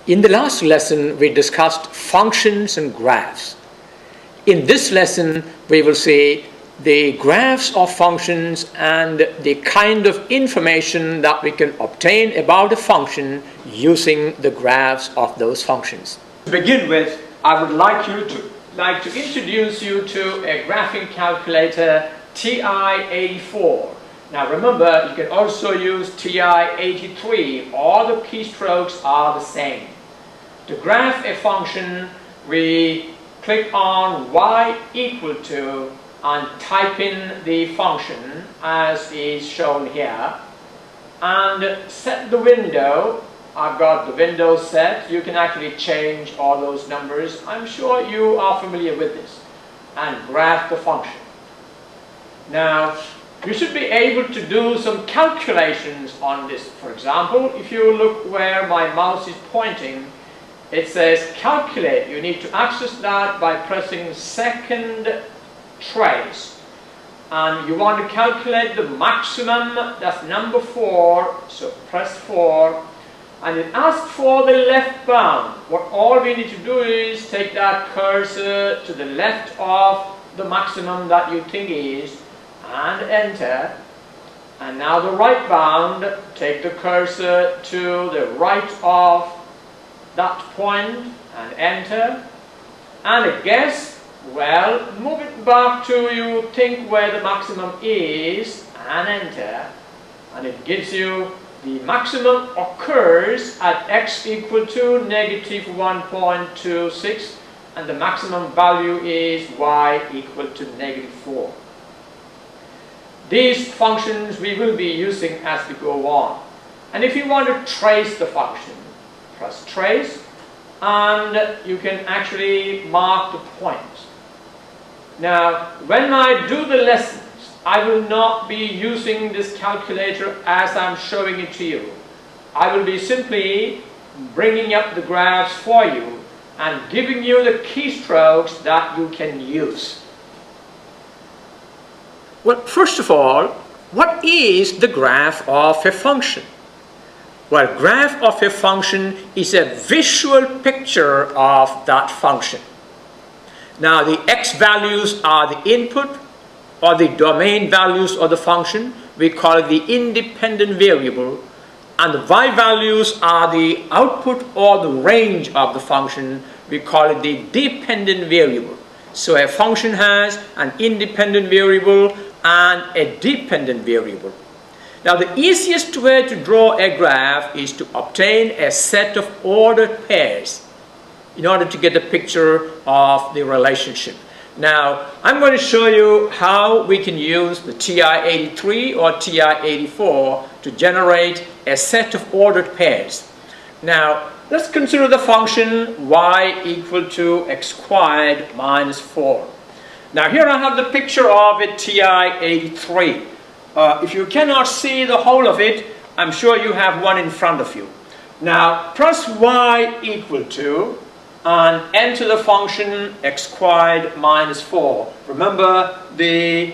In the last lesson, we discussed functions and graphs. In this lesson, we will see the graphs of functions and the kind of information that we can obtain about a function using the graphs of those functions. To begin with, I would like to introduce you to a graphing calculator TI-84. Now remember, you can also use TI-83. All the keystrokes are the same. To graph a function, we click on y equal to and type in the function as is shown here and set the window. I've got the window set. You can actually change all those numbers. I'm sure you are familiar with this. And graph the function. Now, you should be able to do some calculations on this. For example, if you look where my mouse is pointing, it says calculate. You need to access that by pressing second trace. And you want to calculate the maximum, that's number 4, so press 4. And it asks for the left bound. What all we need to do is take that cursor to the left of the maximum that you think is, and enter. And now the right bound, take the cursor to the right of that point and enter. And a guess, well, move it back to you think where the maximum is and enter. And it gives you the maximum occurs at x equal to negative 1.26 and the maximum value is y equal to negative 4. These functions we will be using as we go on. And if you want to trace the function, press trace and you can actually mark the points. Now, when I do the lessons, I will not be using this calculator as I'm showing it to you. I will be simply bringing up the graphs for you and giving you the keystrokes that you can use. Well, first of all, what is the graph of a function? Well, graph of a function is a visual picture of that function. Now, the x values are the input or the domain values of the function. We call it the independent variable. And the y values are the output or the range of the function. We call it the dependent variable. So a function has an independent variable and a dependent variable. Now the easiest way to draw a graph is to obtain a set of ordered pairs in order to get a picture of the relationship. Now I'm going to show you how we can use the TI-83 or TI-84 to generate a set of ordered pairs. Now let's consider the function y equal to x squared minus 4. Now here I have the picture of a TI-83. If you cannot see the whole of it, I'm sure you have one in front of you. Now press y equal to and enter the function x squared minus 4. Remember, the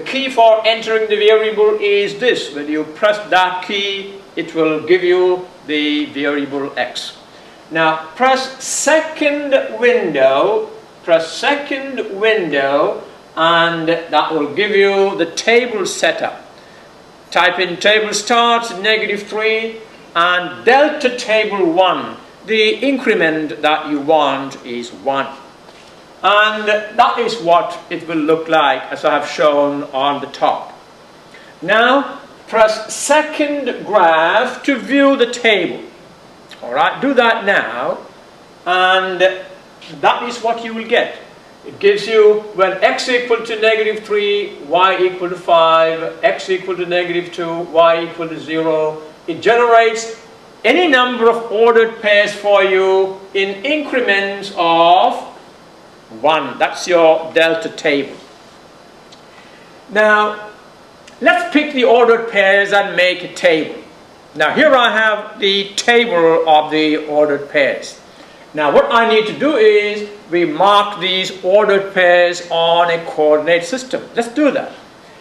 key for entering the variable is this. When you press that key, it will give you the variable x. Now press second window, and that will give you the table setup. Type in table starts -3 and delta table 1. The increment that you want is 1. And that is what it will look like as I have shown on the top. Now press second graph to view the table. Alright, do that now and that is what you will get. It gives you when x equal to -3, y equal to 5, x equal to -2, y equal to 0. It generates any number of ordered pairs for you in increments of 1. That's your delta table. Now, let's pick the ordered pairs and make a table. Now, here I have the table of the ordered pairs. Now, what I need to do is we mark these ordered pairs on a coordinate system. Let's do that.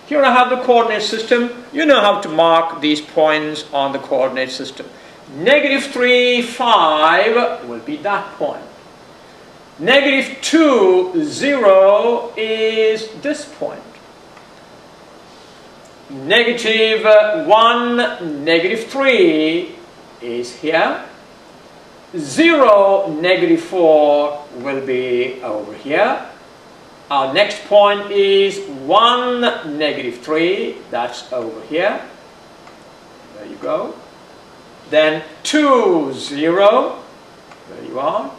Here I have the coordinate system. You know how to mark these points on the coordinate system. -3, 5 will be that point. -2, 0 is this point. -1, -3 is here. 0, -4 will be over here. Our next point is 1, -3, that's over here. There you go. Then 2, 0, there you are.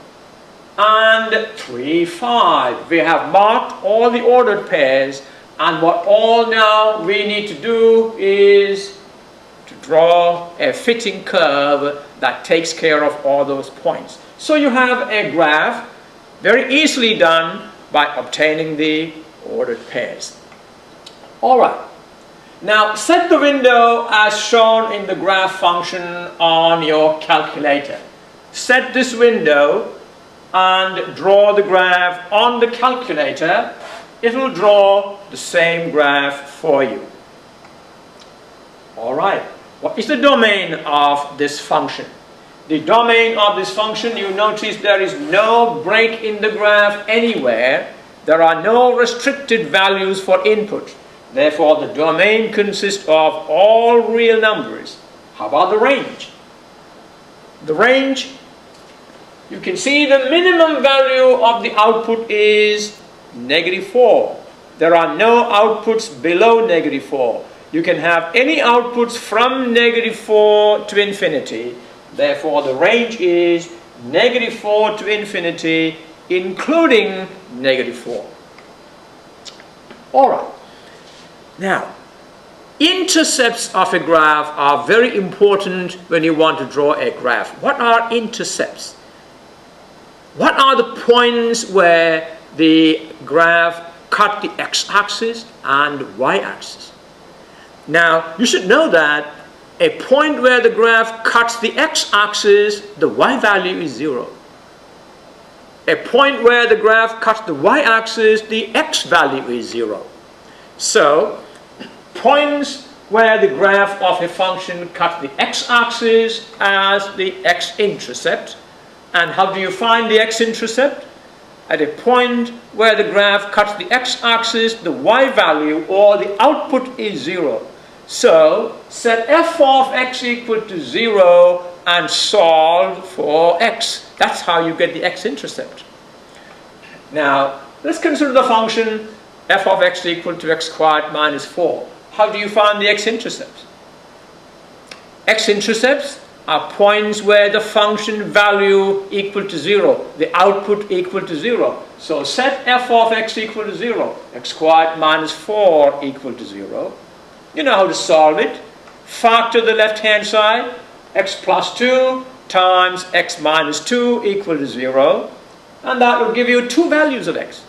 And 3, 5. We have marked all the ordered pairs, and what all now we need to do is to draw a fitting curve that takes care of all those points. So you have a graph very easily done by obtaining the ordered pairs. Alright, now set the window as shown in the graph function on your calculator. Set this window and draw the graph on the calculator. It will draw the same graph for you. Alright, what is the domain of this function? The domain of this function, you notice there is no break in the graph anywhere. There are no restricted values for input. Therefore, the domain consists of all real numbers. How about the range? The range, you can see the minimum value of the output is -4. There are no outputs below -4. You can have any outputs from -4 to infinity. Therefore, the range is -4 to infinity, including -4. Alright. Now, intercepts of a graph are very important when you want to draw a graph. What are intercepts? What are the points where the graph cut the x-axis and y-axis? Now, you should know that a point where the graph cuts the x-axis, the y value is 0. A point where the graph cuts the y-axis, the x value is 0. So, points where the graph of a function cuts the x-axis as the x-intercept. And how do you find the x-intercept? At a point where the graph cuts the x-axis, the y value or the output is 0. So, set f of x equal to 0 and solve for x. That's how you get the x-intercept. Now, let's consider the function f of x equal to x squared minus 4. How do you find the x-intercepts? X-intercepts are points where the function value equal to 0, the output equal to 0. So set f of x equal to 0, x squared minus 4 equal to 0. You know how to solve it. Factor the left-hand side, x plus 2 times x minus 2 equal to 0. And that will give you two values of x.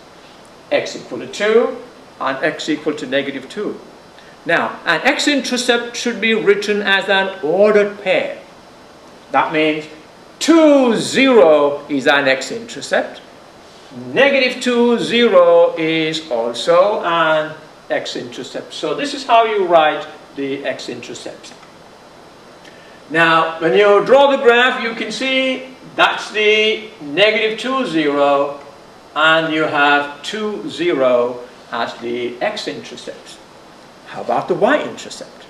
X equal to 2 and x equal to -2. Now, an x-intercept should be written as an ordered pair. That means 2, 0 is an x-intercept. -2, 0 is also an x-intercept. So this is how you write the x-intercept. Now, when you draw the graph, you can see that's the -2, 0, and you have 2, 0 as the x-intercept. How about the y-intercept?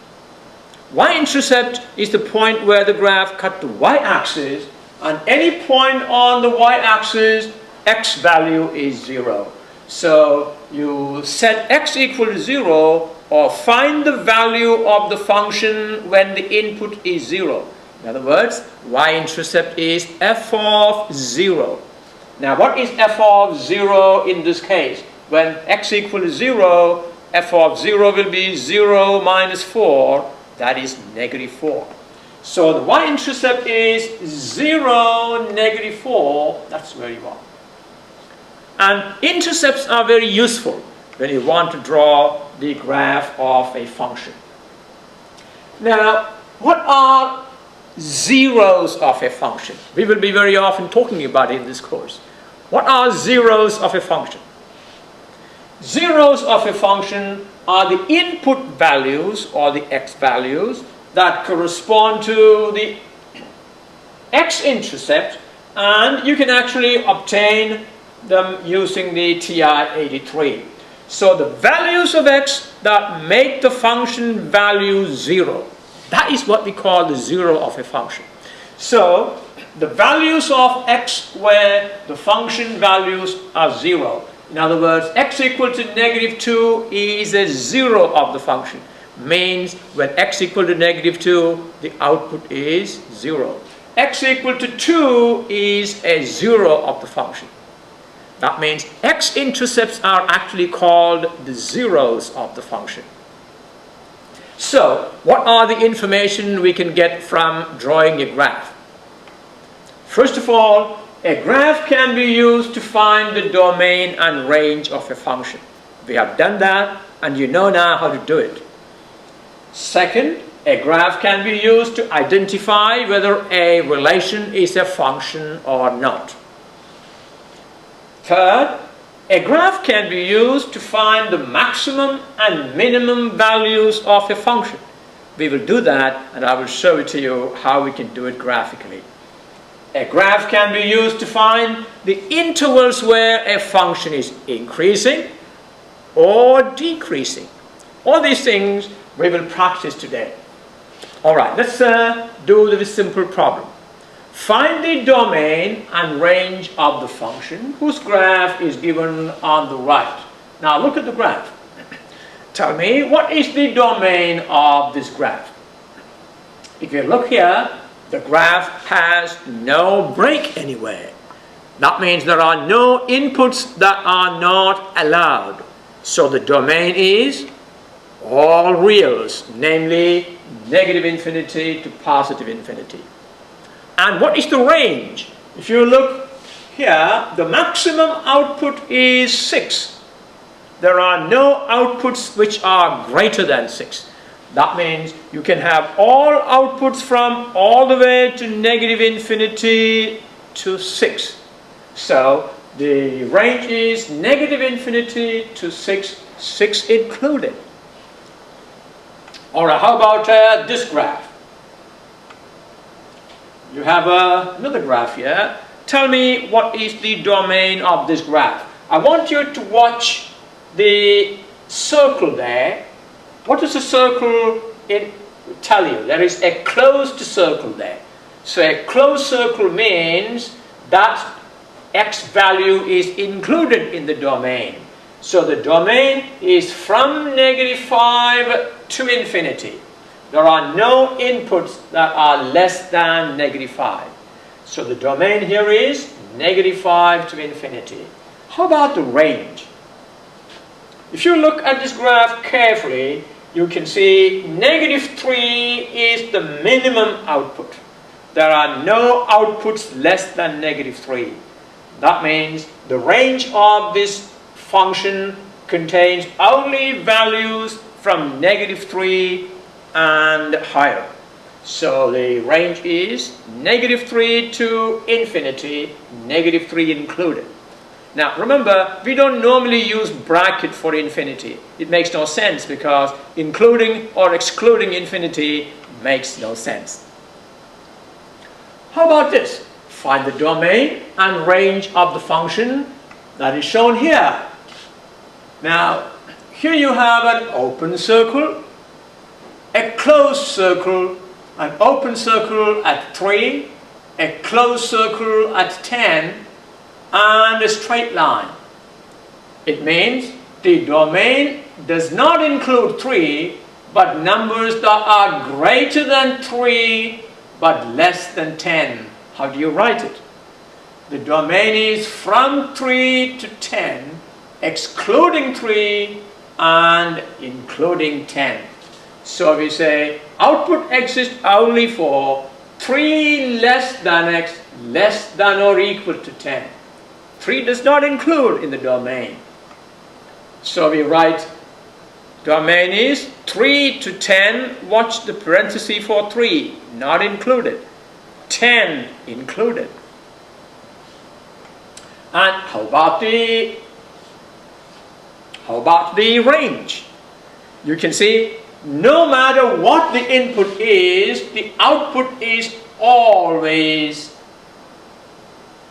Y-intercept is the point where the graph cut the y-axis, and any point on the y-axis, x value is 0. So you set x equal to 0, or find the value of the function when the input is 0. In other words, y-intercept is f of 0. Now, what is f of 0 in this case? When x equal to 0, f of 0 will be 0 minus 4. That is -4. So the y-intercept is 0, -4. That's where you are. And intercepts are very useful when you want to draw the graph of a function. Now, what are zeros of a function? We will be very often talking about it in this course. What are zeros of a function? Zeros of a function are the input values or the x values that correspond to the x-intercepts, and you can actually obtain them using the TI-83. So the values of x that make the function value 0, that is what we call the 0 of a function. So the values of x where the function values are 0. In other words, x equal to -2 is a 0 of the function. Means when x equal to -2, the output is 0. X equal to 2 is a 0 of the function. That means x-intercepts are actually called the zeros of the function. So, what are the information we can get from drawing a graph? First of all, a graph can be used to find the domain and range of a function. We have done that, and you know now how to do it. Second, a graph can be used to identify whether a relation is a function or not. Third, a graph can be used to find the maximum and minimum values of a function. We will do that, and I will show it to you how we can do it graphically. A graph can be used to find the intervals where a function is increasing or decreasing. All these things we will practice today. Alright, let's do this simple problem. Find the domain and range of the function whose graph is given on the right. Now look at the graph. Tell me, what is the domain of this graph? If you look here, the graph has no break anywhere. That means there are no inputs that are not allowed. So the domain is all reals, namely -infinity to +infinity. And what is the range? If you look here, the maximum output is 6. There are no outputs which are greater than 6. That means you can have all outputs from all the way to -infinity to 6. So the range is -infinity to 6, 6 included. Alright, how about this graph? You have another graph here. Tell me what is the domain of this graph. I want you to watch the circle there. What does the circle tell you? There is a closed circle there. So a closed circle means that x value is included in the domain. So the domain is from -5 to infinity. There are no inputs that are less than -5. So the domain here is -5 to infinity. How about the range? If you look at this graph carefully, you can see -3 is the minimum output. There are no outputs less than -3. That means the range of this function contains only values from -3 and higher. So the range is -3 to infinity, -3 included. Now remember, we don't normally use bracket for infinity. It makes no sense because including or excluding infinity makes no sense. How about this? Find the domain and range of the function that is shown here. Now, here you have an open circle, a closed circle, an open circle at 3, a closed circle at 10, and a straight line. It means the domain does not include 3, but numbers that are greater than 3, but less than 10. How do you write it? The domain is from 3 to 10, excluding 3 and including 10. So we say output exists only for 3 less than x less than or equal to 10. 3 does not include in the domain. So we write domain is 3 to 10, watch the parenthesis for 3, not included. 10 included. And how about the range? You can see no matter what the input is, the output is always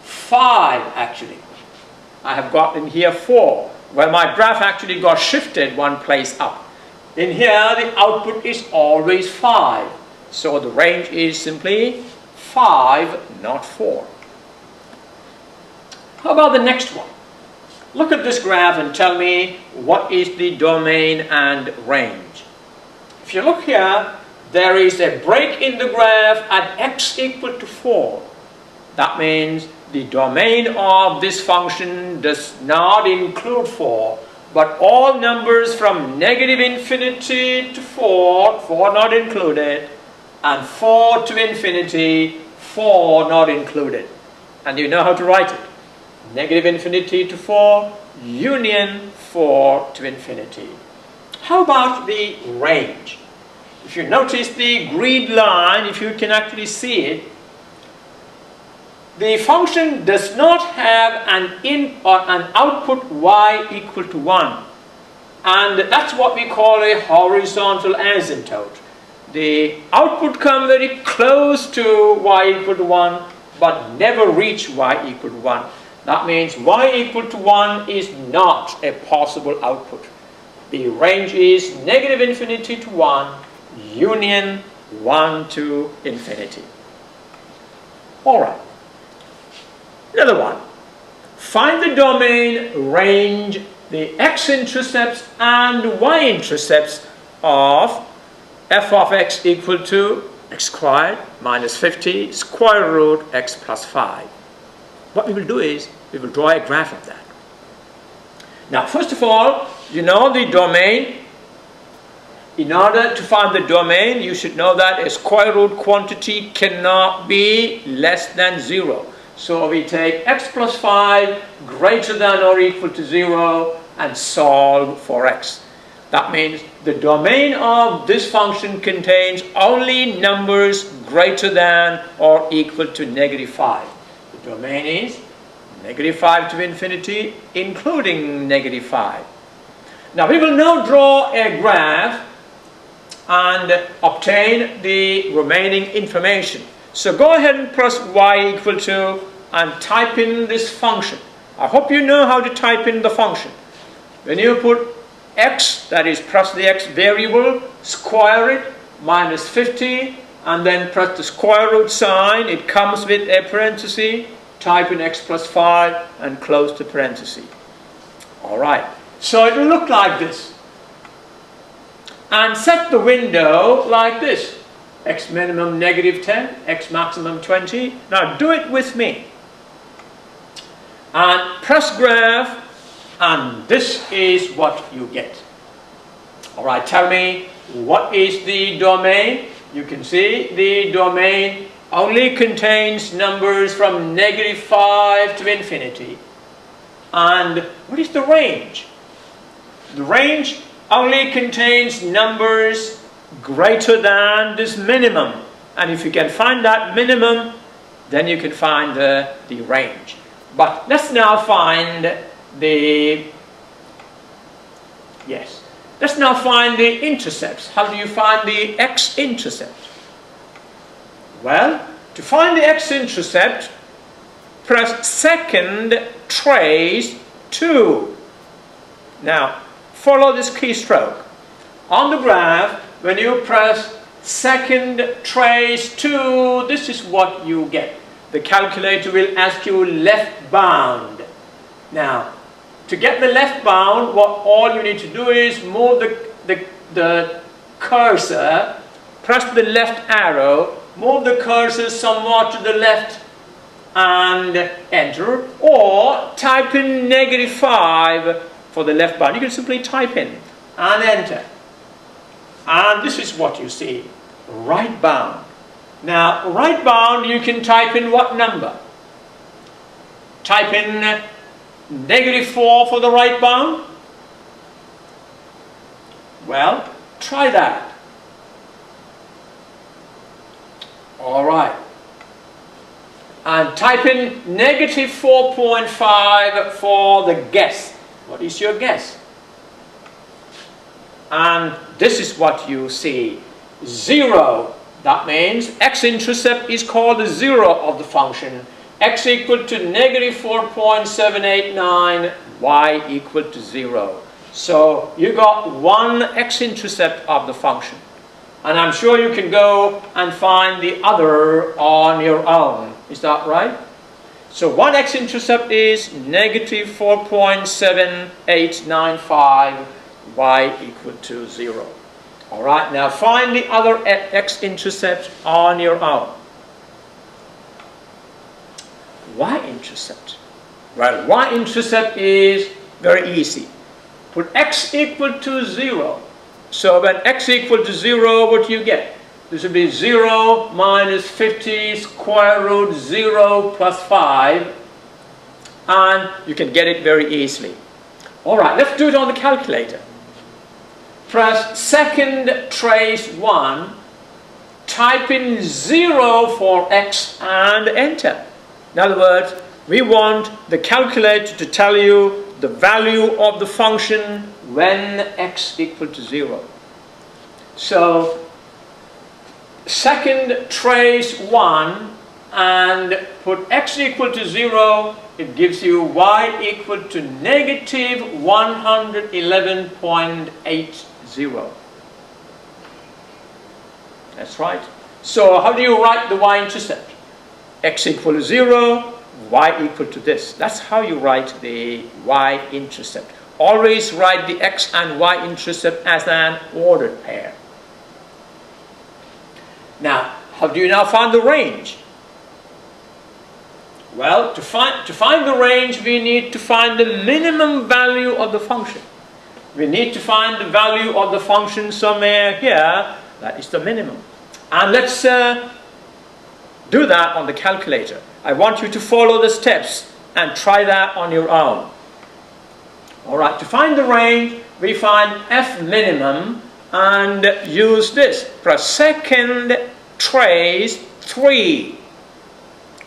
5 actually. I have got in here 4. Well, my graph actually got shifted one place up. In here, the output is always 5. So the range is simply 5, not 4. How about the next one? Look at this graph and tell me what is the domain and range. If you look here, there is a break in the graph at x equal to 4. That means the domain of this function does not include 4, but all numbers from negative infinity to 4, 4 not included, and 4 to infinity, 4 not included. And you know how to write it. Negative infinity to 4, union 4 to infinity. How about the range? If you notice the green line, if you can actually see it, the function does not have an in or an output y equal to 1. And that's what we call a horizontal asymptote. The output comes very close to y equal to 1, but never reach y equal to 1. That means y equal to 1 is not a possible output. The range is negative infinity to 1, union 1 to infinity. All right. Another one. Find the domain, range, the x-intercepts and y-intercepts of f of x equal to x squared minus 50 square root x plus 5. What we will do is, we will draw a graph of that. Now, first of all, you know the domain. In order to find the domain, you should know that a square root quantity cannot be less than 0. So we take x plus 5 greater than or equal to 0 and solve for x. That means the domain of this function contains only numbers greater than or equal to negative 5. The domain is negative 5 to infinity, including negative 5. Now we will now draw a graph and obtain the remaining information. So go ahead and press y equal to and type in this function. I hope you know how to type in the function. When you put x, that is press the x variable, square it, minus 50, and then press the square root sign, it comes with a parenthesis, type in x plus 5 and close the parenthesis. Alright, so it will look like this. And set the window like this. X minimum negative 10, x maximum 20. Now do it with me. And press graph, and this is what you get. Alright, tell me what is the domain. You can see the domain only contains numbers from negative 5 to infinity. And what is the range? The range only contains numbers greater than this minimum. And if you can find that minimum, then you can find the range. But let's now find let's now find the intercepts. How do you find the x-intercept? Well, to find the x-intercept, press second trace 2. Now, follow this keystroke. On the graph, when you press second trace 2, this is what you get. The calculator will ask you left bound. Now, to get the left bound, all you need to do is move the cursor, press the left arrow, move the cursor somewhat to the left and enter, or type in negative 5 for the left bound. You can simply type in and enter. And this is what you see, right bound. Now, right bound, you can type in what number? Type in negative 4 for the right bound. Well, try that. All right. And type in negative 4.5 for the guess. What is your guess? And this is what you see. 0, That means x-intercept is called the zero of the function. X equal to negative 4.789, y equal to 0. So you got one x-intercept of the function. And I'm sure you can go and find the other on your own. Is that right? So one x-intercept is negative 4.7895, y equal to 0. All right, now find the other x-intercept on your own. Y-intercept. Well, y-intercept is very easy. Put x equal to 0. So when x equal to 0, what do you get? This would be 0 minus 50 square root 0 plus 5. And you can get it very easily. All right, let's do it on the calculator. Press second trace 1. Type in 0 for x and enter. In other words, we want the calculator to tell you the value of the function when x equal to 0. So, second trace 1 and put x equal to 0, it gives you y equal to negative 111.80. That's right. So, how do you write the y-intercept? X equal to 0, y equal to this. That's how you write the y-intercept. Always write the x and y-intercept as an ordered pair. Now, how do you now find the range? Well, to find the range, we need to find the minimum value of the function. We need to find the value of the function somewhere here. That is the minimum. And let's do that on the calculator. I want you to follow the steps and try that on your own. Alright, to find the range, we find f minimum and use this. Press second trace 3.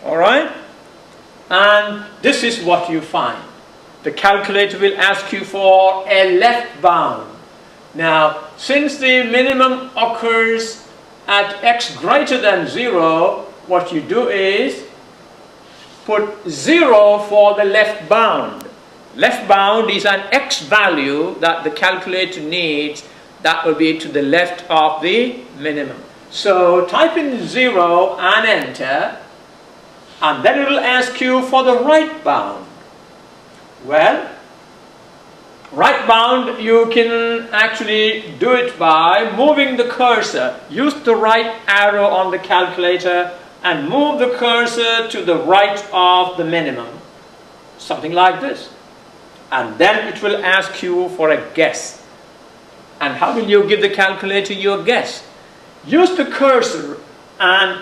Alright? And this is what you find. The calculator will ask you for a left bound. Now, since the minimum occurs at x greater than 0, what you do is put 0 for the left bound. Left bound is an x value that the calculator needs that will be to the left of the minimum. So type in 0 and enter, and then it will ask you for the right bound. Well, right bound you can actually do it by moving the cursor. Use the right arrow on the calculator and move the cursor to the right of the minimum. Something like this. And then it will ask you for a guess. And how will you give the calculator your guess? Use the cursor and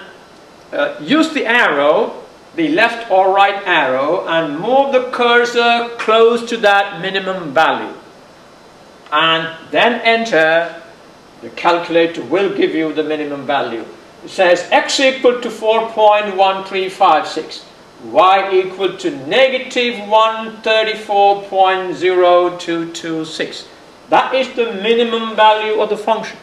use the arrow, the left or right arrow, and move the cursor close to that minimum value. And then enter. The calculator will give you the minimum value. It says x equal to 4.1356, y equal to negative 134.0226. That is the minimum value of the function.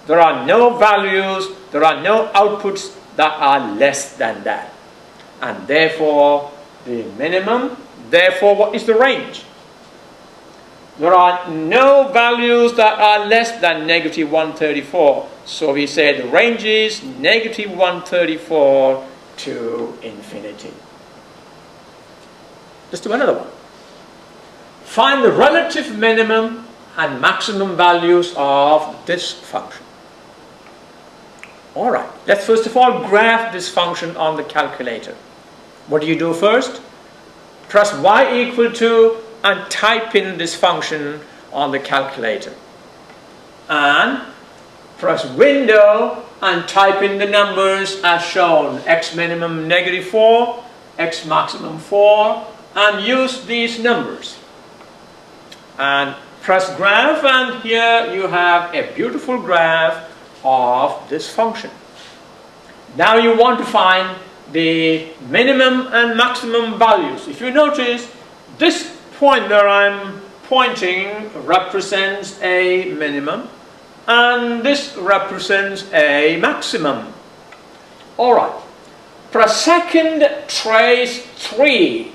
There are no values, there are no outputs that are less than that. And therefore, the minimum, therefore what is the range? There are no values that are less than negative 134. So we say the range is negative 134 to infinity. Let's do another one. Find the relative minimum and maximum values of this function. Alright, let's first of all graph this function on the calculator. What do you do first? Press y equal to and type in this function on the calculator. And press window and type in the numbers as shown. X minimum negative 4, x maximum 4, and use these numbers. And press graph, and here you have a beautiful graph of this function. Now you want to find the minimum and maximum values. If you notice, this point where I'm pointing represents a minimum, and this represents a maximum. Alright, press second trace 3.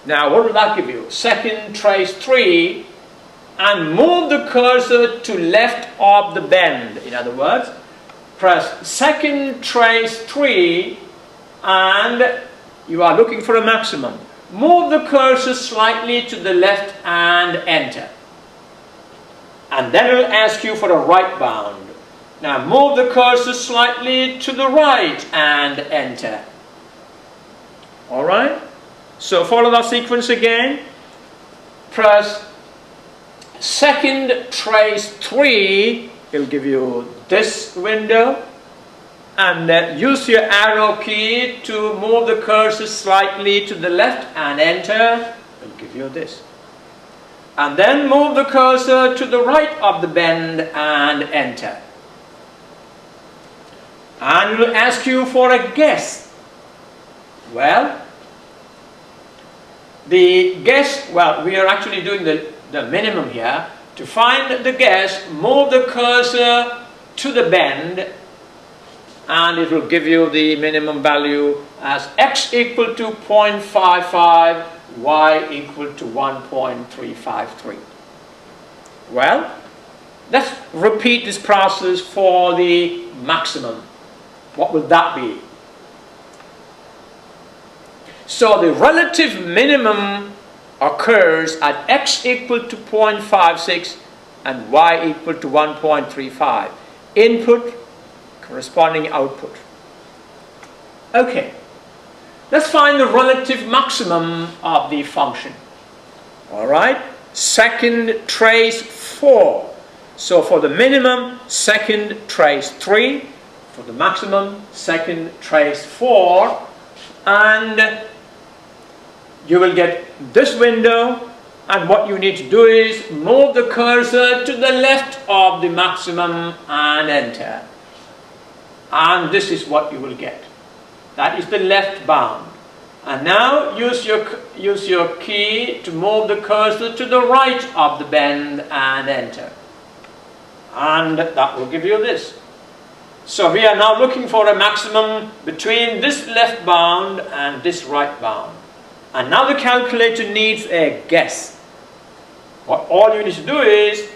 Now what will that give you? Second trace 3, and move the cursor to left of the bend. In other words, press second trace 3 and you are looking for a maximum. Move the cursor slightly to the left and enter. And then it will ask you for a right bound. Now move the cursor slightly to the right and enter. Alright? So follow that sequence again. Press second trace 3. It will give you this window. And use your arrow key to move the cursor slightly to the left and enter. It will give you this. And then move the cursor to the right of the bend and enter. And it will ask you for a guess. Well, the guess, well, we are actually doing the minimum here. To find the guess, move the cursor to the bend, and it will give you the minimum value as x equal to 0.55, y equal to 1.353. Well, let's repeat this process for the maximum. What will that be? So the relative minimum occurs at x equal to 0.56 and y equal to 1.35. Input corresponding output. Okay, let's find the relative maximum of the function. Alright, second trace 4. So for the minimum, second trace 3. For the maximum, second trace 4. And you will get this window, and what you need to do is move the cursor to the left of the maximum and enter. And this is what you will get. That is the left bound. And now use your key to move the cursor to the right of the bend and enter. And that will give you this. So we are now looking for a maximum between this left bound and this right bound. And now the calculator needs a guess. What all you need to do is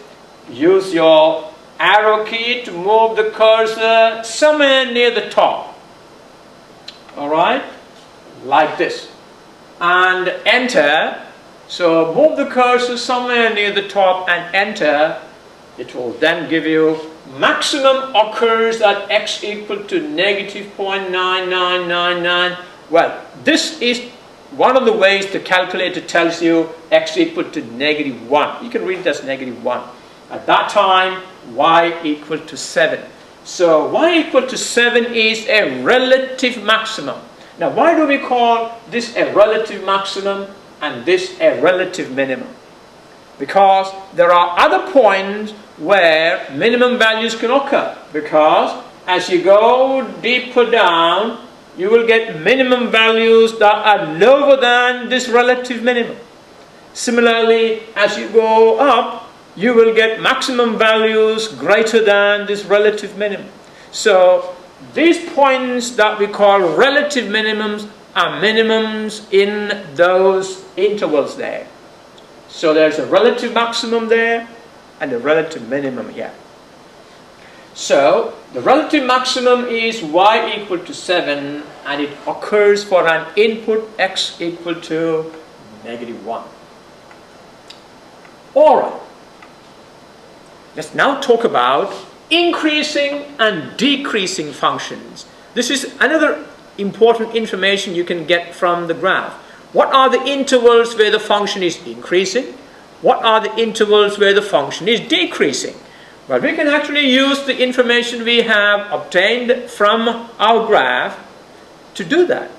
use your arrow key to move the cursor somewhere near the top. Alright? Like this. And enter. So move the cursor somewhere near the top and enter. It will then give you maximum occurs at x equal to negative 0.9999. Well, this is one of the ways the calculator tells you x equal to negative 1. You can read it as negative 1. At that time, y equal to 7. So y equal to 7 is a relative maximum. Now why do we call this a relative maximum and this a relative minimum? Because there are other points where minimum values can occur. Because as you go deeper down, you will get minimum values that are lower than this relative minimum. Similarly, as you go up, you will get maximum values greater than this relative minimum. So these points that we call relative minimums are minimums in those intervals there. So there's a relative maximum there and a relative minimum here. So the relative maximum is y equal to 7, and it occurs for an input x equal to negative 1. Alright, let's now talk about increasing and decreasing functions. This is another important information you can get from the graph. What are the intervals where the function is increasing? What are the intervals where the function is decreasing? Well, we can actually use the information we have obtained from our graph to do that.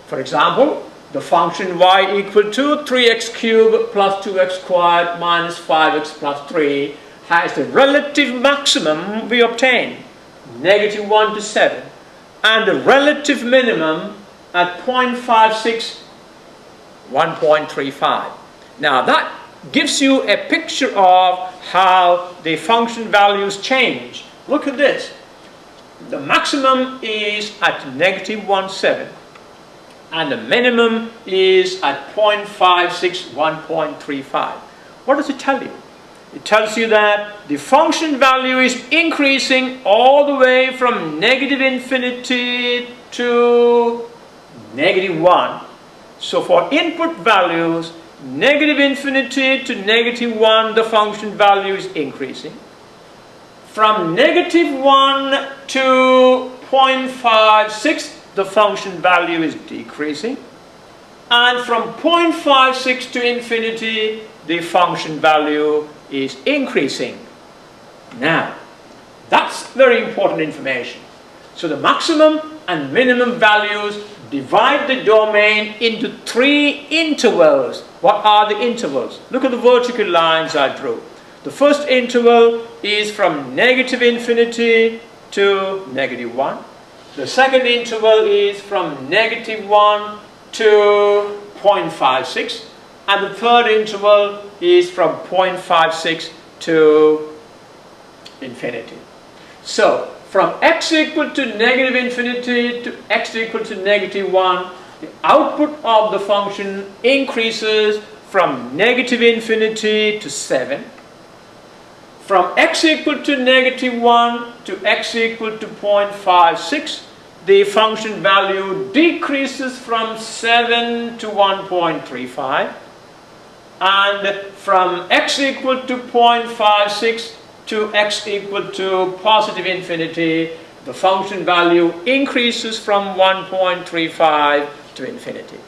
For example, the function y equal to 3x cubed plus 2x squared minus 5x plus 3 has the relative maximum we obtained, negative 1 to 7, and the relative minimum at 0.56, 1.35. Now that gives you a picture of how the function values change. Look at this. The maximum is at -1.7 and the minimum is at 0.56, 1.35. What does it tell you? It tells you that the function value is increasing all the way from -infinity to -1. So for input values, -infinity to -1, the function value is increasing. From -1 to 0.56, the function value is decreasing. And from 0.56 to infinity, the function value is increasing. Now, that's very important information. So the maximum and minimum values divide the domain into 3 intervals. What are the intervals? Look at the vertical lines I drew. The first interval is from -infinity to -1. The second interval is from -1 to 0.56. And the third interval is from 0.56 to infinity. So, from x equal to -infinity to x equal to -1, the output of the function increases from -infinity to 7. From x equal to -1 to x equal to 0.56, the function value decreases from 7 to 1.35. And from x equal to 0.56 to x equal to positive infinity, the function value increases from 1.35 to infinity.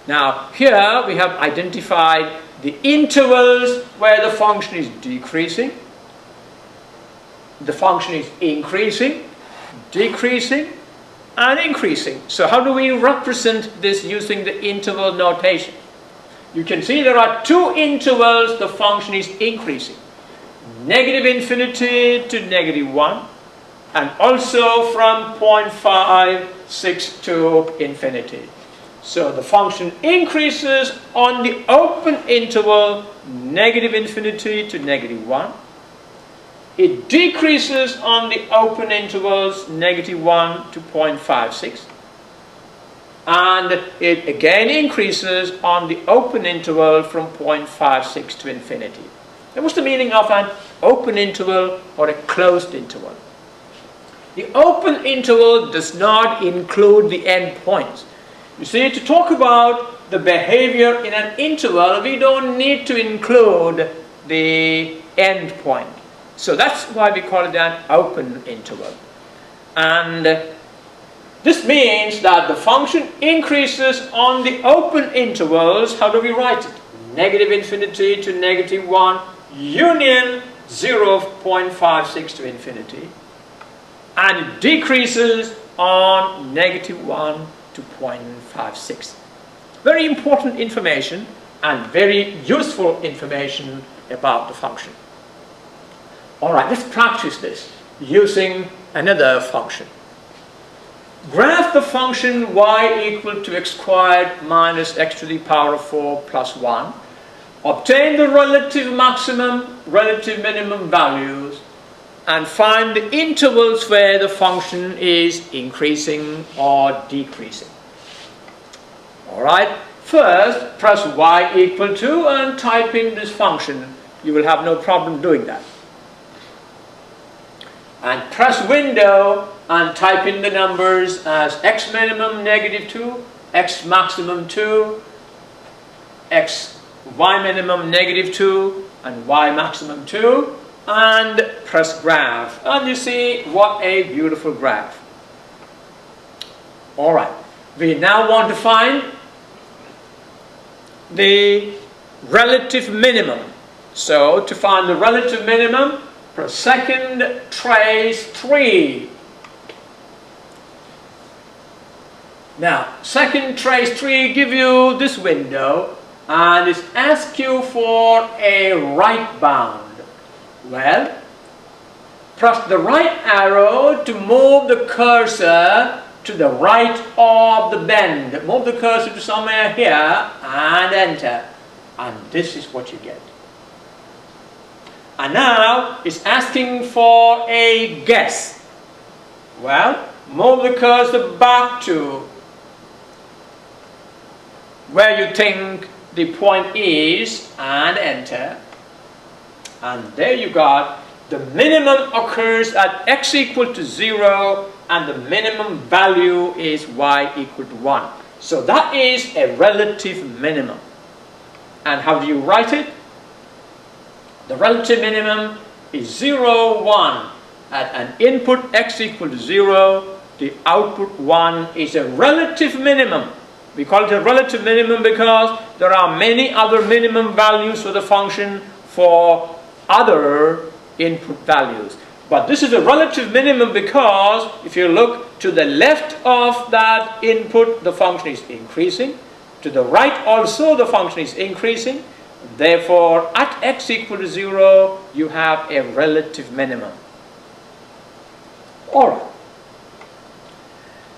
Now, here we have identified the intervals where the function is decreasing, the function is increasing, decreasing, and increasing. So how do we represent this using the interval notation? You can see there are 2 intervals the function is increasing. -infinity to -1 and also from 0.56 to infinity. So the function increases on the open interval -infinity to -1. It decreases on the open intervals -1 to 0.56. And it again increases on the open interval from 0.56 to infinity. And what's the meaning of an open interval or a closed interval? The open interval does not include the endpoints. You see, to talk about the behavior in an interval, we don't need to include the endpoint. So that's why we call it an open interval. And this means that the function increases on the open intervals. How do we write it? -infinity to -1, union 0.56 to infinity. And it decreases on -1 to 0.56. Very important information and very useful information about the function. All right, let's practice this using another function. Graph the function y equal to x squared minus x to the power of 4 plus 1. Obtain the relative maximum, relative minimum values, and find the intervals where the function is increasing or decreasing. All right, first press y equal to and type in this function. You will have no problem doing that. And press window and type in the numbers as x minimum -2, x maximum 2, y minimum -2, and y maximum 2, and press graph. And you see what a beautiful graph. All right, we now want to find the relative minimum. So to find the relative minimum, press second trace 3. Now, second trace 3 give you this window and it asks you for a right bound. Well, press the right arrow to move the cursor to the right of the bend. Move the cursor to somewhere here and enter. And this is what you get. And now it's asking for a guess. Well, move the cursor back to where you think the point is and enter. And there you got the minimum occurs at x equal to 0 and the minimum value is y equal to 1. So that is a relative minimum. And how do you write it? The relative minimum is 0, 1. At an input x equal to 0, the output 1 is a relative minimum. We call it a relative minimum because there are many other minimum values for the function for other input values. But this is a relative minimum because if you look to the left of that input, the function is increasing. To the right also, the function is increasing. Therefore, at x equal to 0, you have a relative minimum. Alright.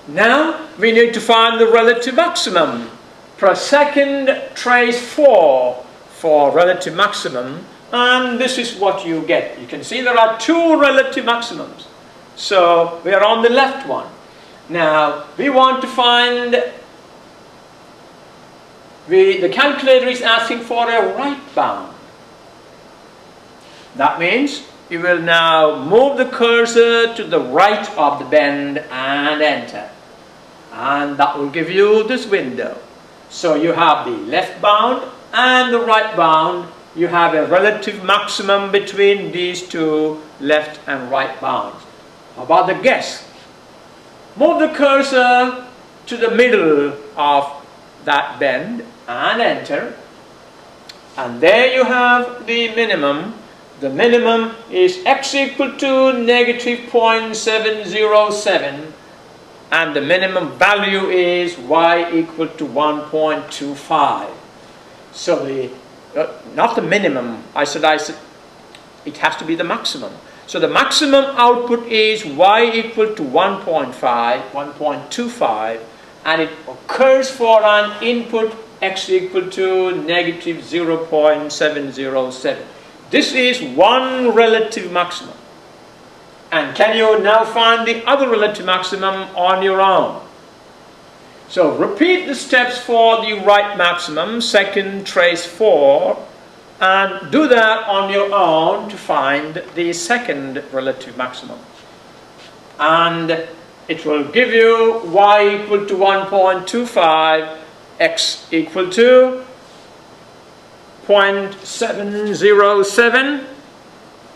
Now, we need to find the relative maximum. Per second trace 4 for relative maximum. And this is what you get. You can see there are two relative maximums. So, we are on the left one. Now, we want to find, the calculator is asking for a right bound. That means you will now move the cursor to the right of the bend and enter. And that will give you this window. So you have the left bound and the right bound. You have a relative maximum between these two left and right bounds. How about the guess? Move the cursor to the middle of that bend and enter. And there you have the minimum. The minimum is x equal to negative 0.707 and the minimum value is y equal to 1.25. So not the minimum, I said it has to be the maximum. So the maximum output is y equal to 1.25 and it occurs for an input x equal to negative 0.707. This is one relative maximum. And can you now find the other relative maximum on your own? So repeat the steps for the right maximum, second trace 4, and do that on your own to find the second relative maximum. And it will give you y equal to 1.25, x equal to 0.707.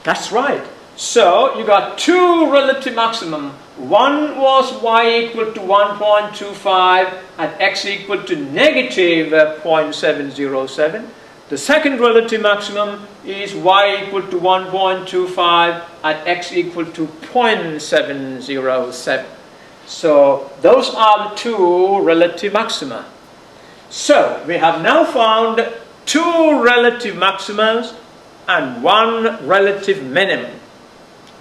That's right. So you got two relative maximum. One was y equal to 1.25 and x equal to negative 0.707. The second relative maximum is y equal to 1.25 and x equal to 0.707. So those are the two relative maxima. So we have now found two relative maximas and one relative minimum.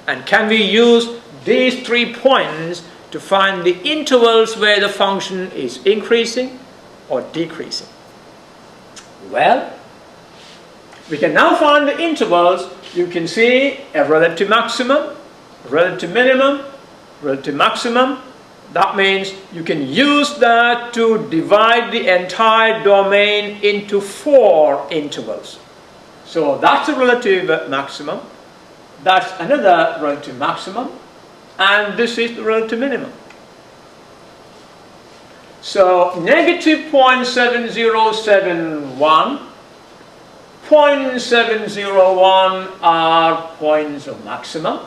And can we use these 3 points to find the intervals where the function is increasing or decreasing? Well, we can now find the intervals. You can see a relative maximum, relative minimum, relative maximum. That means you can use that to divide the entire domain into 4 intervals. So that's a relative maximum. That's another relative maximum. And this is the relative minimum. So negative 0.7071, 0.701 are points of maximum,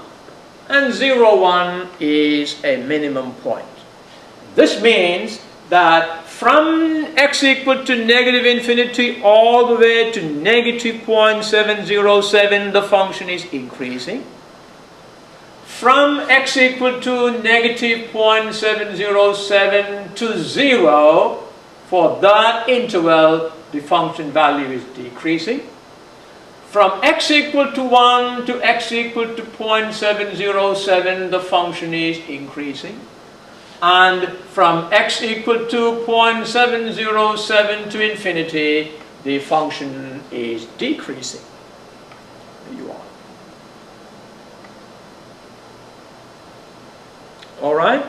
and 0.1 is a minimum point. This means that from x equal to negative infinity all the way to negative 0.707, the function is increasing. From x equal to negative 0.707 to 0, for that interval, the function value is decreasing. From x equal to 1 to x equal to 0.707, the function is increasing. And from x equal to 0.707 to infinity, the function is decreasing. There you are. All right?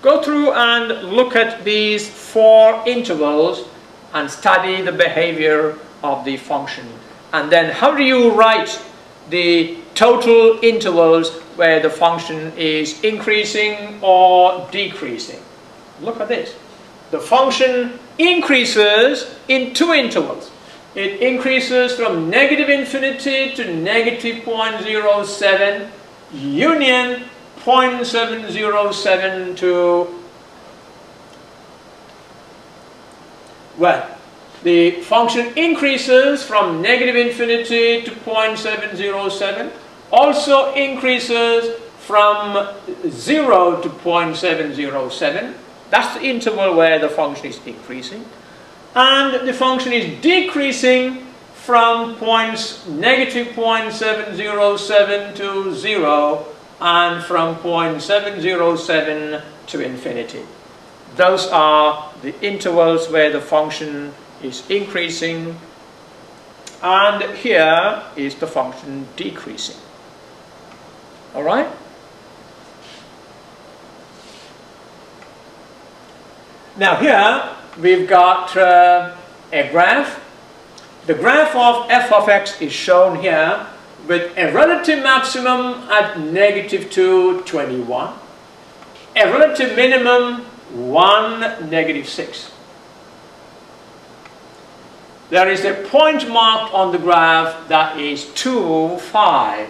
Go through and look at these 4 intervals and study the behavior of the function. And then how do you write the total intervals where the function is increasing or decreasing? Look at this. The function increases in 2 intervals. It increases from negative infinity to negative 0.07 union 0.707 to, well, the function increases from negative infinity to 0.707, also increases from 0 to 0.707. That's the interval where the function is increasing. And the function is decreasing from negative 0.707 to 0 and from 0.707 to infinity. Those are the intervals where the function is increasing, and here is the function decreasing. All right? Now here we've got a graph. The graph of f of x is shown here with a relative maximum at -2, 21, a relative minimum 1, -6. There is a point marked on the graph that is 2, 5.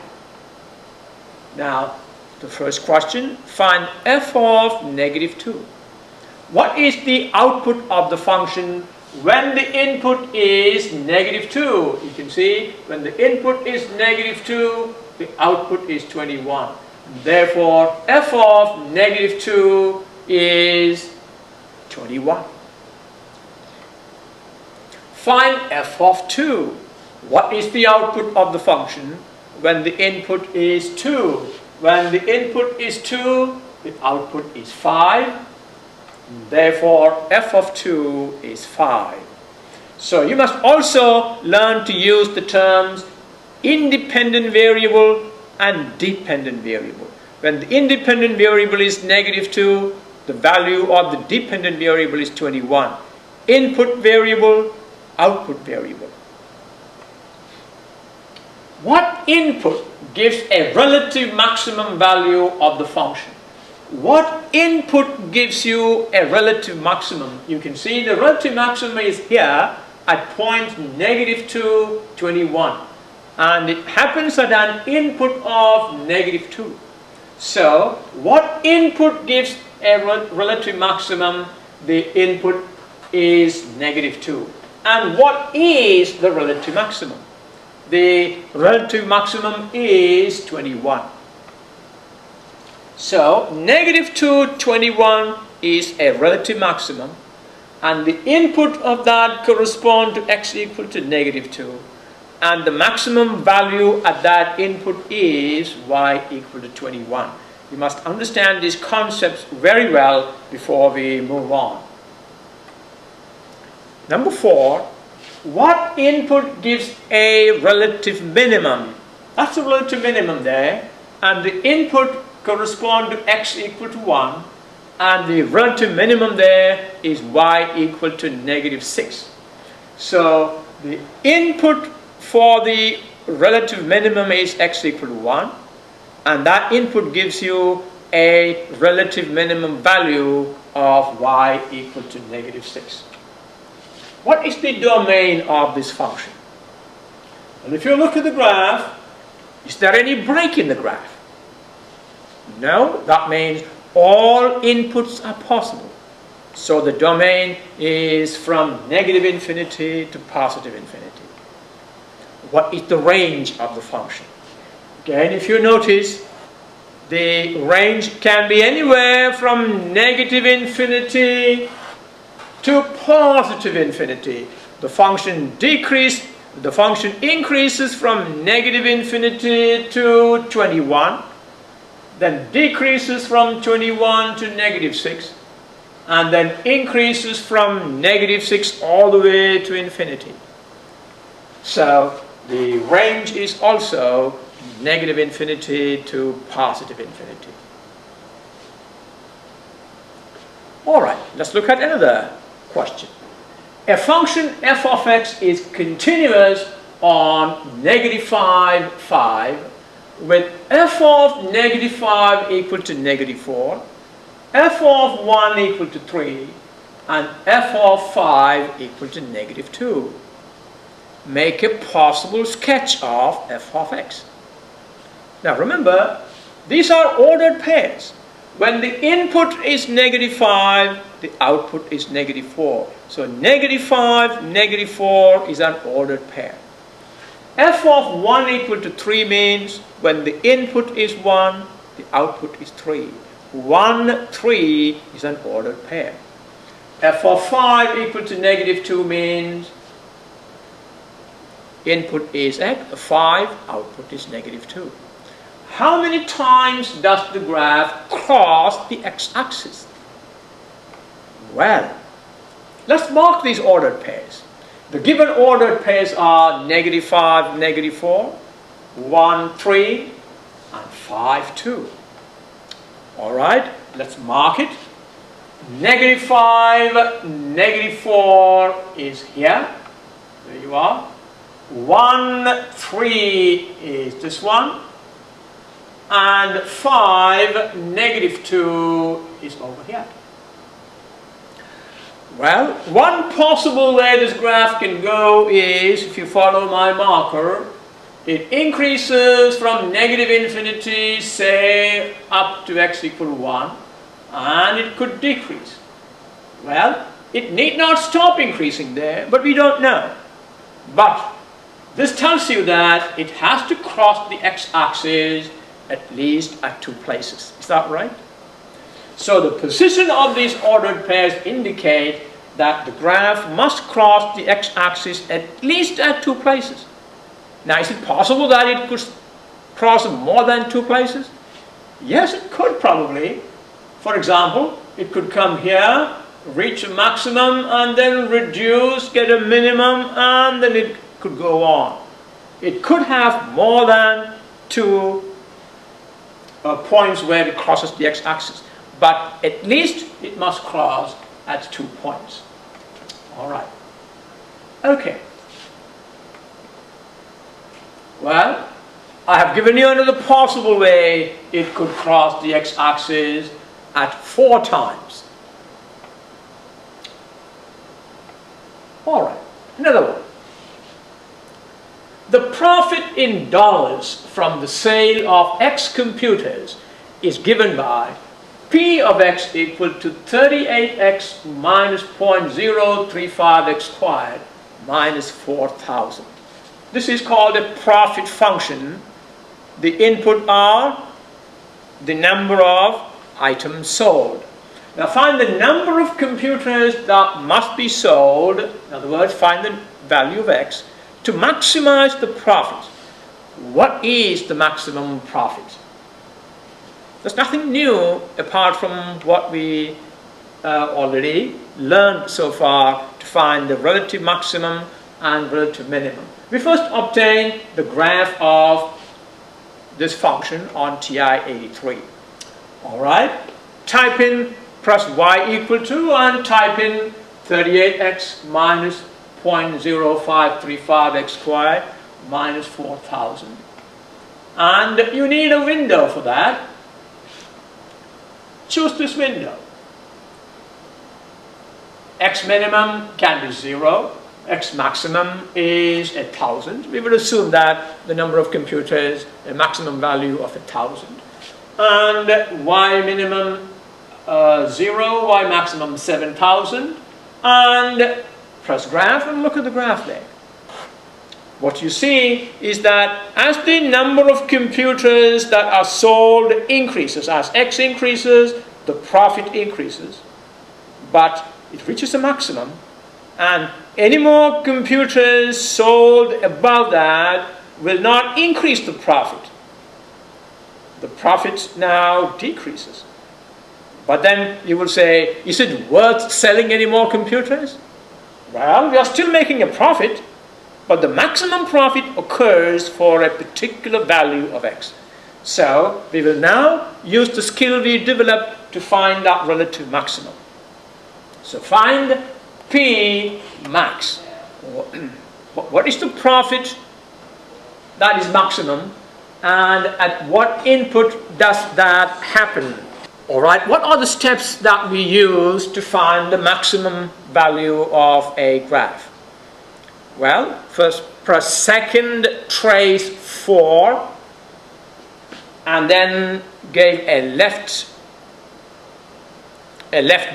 Now, the first question, find f of -2. What is the output of the function when the input is -2? You can see when the input is -2, the output is 21. Therefore, f of -2 is 21. Find f of 2. What is the output of the function when the input is 2? When the input is 2, the output is 5. Therefore, f of 2 is 5. So you must also learn to use the terms independent variable and dependent variable. When the independent variable is -2, the value of the dependent variable is 21. Input variable, output variable. What input gives a relative maximum value of the function? What input gives you a relative maximum? You can see the relative maximum is here at point -2, 21. And it happens at an input of -2. So, what input gives a relative maximum? The input is -2. And what is the relative maximum? The relative maximum is 21. So, -2, 21 is a relative maximum, and the input of that corresponds to x equal to -2, and the maximum value at that input is y equal to 21. You must understand these concepts very well before we move on. Number 4, what input gives a relative minimum? That's a relative minimum there, and the input correspond to x equal to 1, and the relative minimum there is y equal to -6. So the input for the relative minimum is x equal to 1, and that input gives you a relative minimum value of y equal to -6. What is the domain of this function? And if you look at the graph, is there any break in the graph? No, that means all inputs are possible. So the domain is from -infinity to +infinity. What is the range of the function? Again, if you notice, the range can be anywhere from -infinity to +infinity. The function increases from -infinity to 21. Then decreases from 21 to -6, and then increases from -6 all the way to infinity. So the range is also -infinity to +infinity. All right, let's look at another question. A function f of x is continuous on negative 5, 5, with f of negative 5 equal to negative 4, f of 1 equal to 3, and f of 5 equal to negative 2. Make a possible sketch of f of x. Now remember, these are ordered pairs. When the input is negative 5, the output is negative 4. So negative 5, negative 4 is an ordered pair. F of 1 equal to 3 means when the input is 1, the output is 3. 1, 3 is an ordered pair. F of 5 equal to negative 2 means input is 5, output is negative 2. How many times does the graph cross the x-axis? Well, let's mark these ordered pairs. The given ordered pairs are negative 5, negative 4, 1, 3, and 5, 2. All right, let's mark it. Negative 5, negative 4 is here. There you are. 1, 3 is this one. And 5, negative 2 is over here. Well, one possible way this graph can go is, if you follow my marker, it increases from negative infinity, say, up to x equal 1, and it could decrease. Well, it need not stop increasing there, but we don't know. But this tells you that it has to cross the x-axis at least at 2 places. Is that right? So the position of these ordered pairs indicate that the graph must cross the x-axis at least at 2 places. Now, is it possible that it could cross more than 2 places? Yes, it could probably. For example, it could come here, reach a maximum, and then reduce, get a minimum, and then it could go on. It could have more than 2 points where it crosses the x-axis, but at least it must cross at 2 points. All right. Okay. Well, I have given you another possible way it could cross the x-axis at 4 times. All right. Another one. The profit in dollars from the sale of X computers is given by P of X equal to 38X minus 0.035X squared minus 4,000. This is called a profit function. The input are the number of items sold. Now find the number of computers that must be sold, in other words, find the value of X, to maximize the profit. What is the maximum profit? There's nothing new apart from what we already learned so far to find the relative maximum and relative minimum. We first obtain the graph of this function on TI-83. All right, type in press y equal to and type in 38x minus 0.0535x squared minus 4,000. And you need a window for that. Choose this window. X minimum can be 0. X maximum is 1,000. We will assume that the number of computers, a maximum value of 1,000. And Y minimum 0, Y maximum 7,000. And press graph and look at the graph there. What you see is that as the number of computers that are sold increases, as X increases, the profit increases, but it reaches a maximum, and any more computers sold above that will not increase the profit. The profit now decreases. But then you will say, is it worth selling any more computers? Well, we are still making a profit, but the maximum profit occurs for a particular value of X. So we will now use the skill we developed to find that relative maximum. So find P max. What is the profit that is maximum, and at what input does that happen? Alright, what are the steps that we use to find the maximum value of a graph? Well, first press second trace 4 and then give a left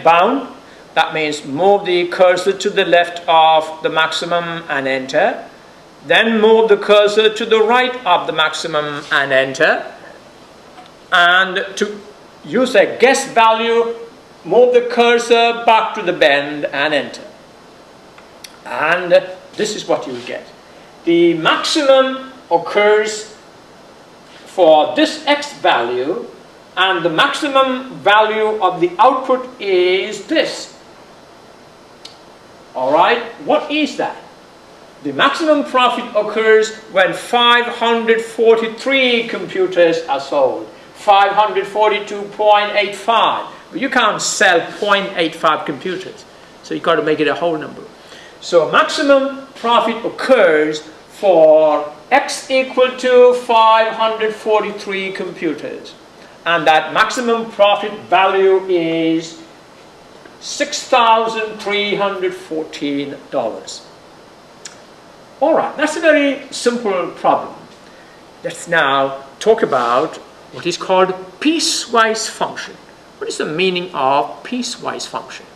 bound. That means move the cursor to the left of the maximum and enter. Then move the cursor to the right of the maximum and enter. And to use a guess value, move the cursor back to the bend and enter. And this is what you will get. The maximum occurs for this x value, and the maximum value of the output is this. Alright, what is that? The maximum profit occurs when 543 computers are sold. 542.85. But you can't sell 0.85 computers, so you've got to make it a whole number. So maximum profit occurs for x equal to 543 computers. And that maximum profit value is $6,314. Alright, that's a very simple problem. Let's now talk about what is called piecewise function. What is the meaning of piecewise function?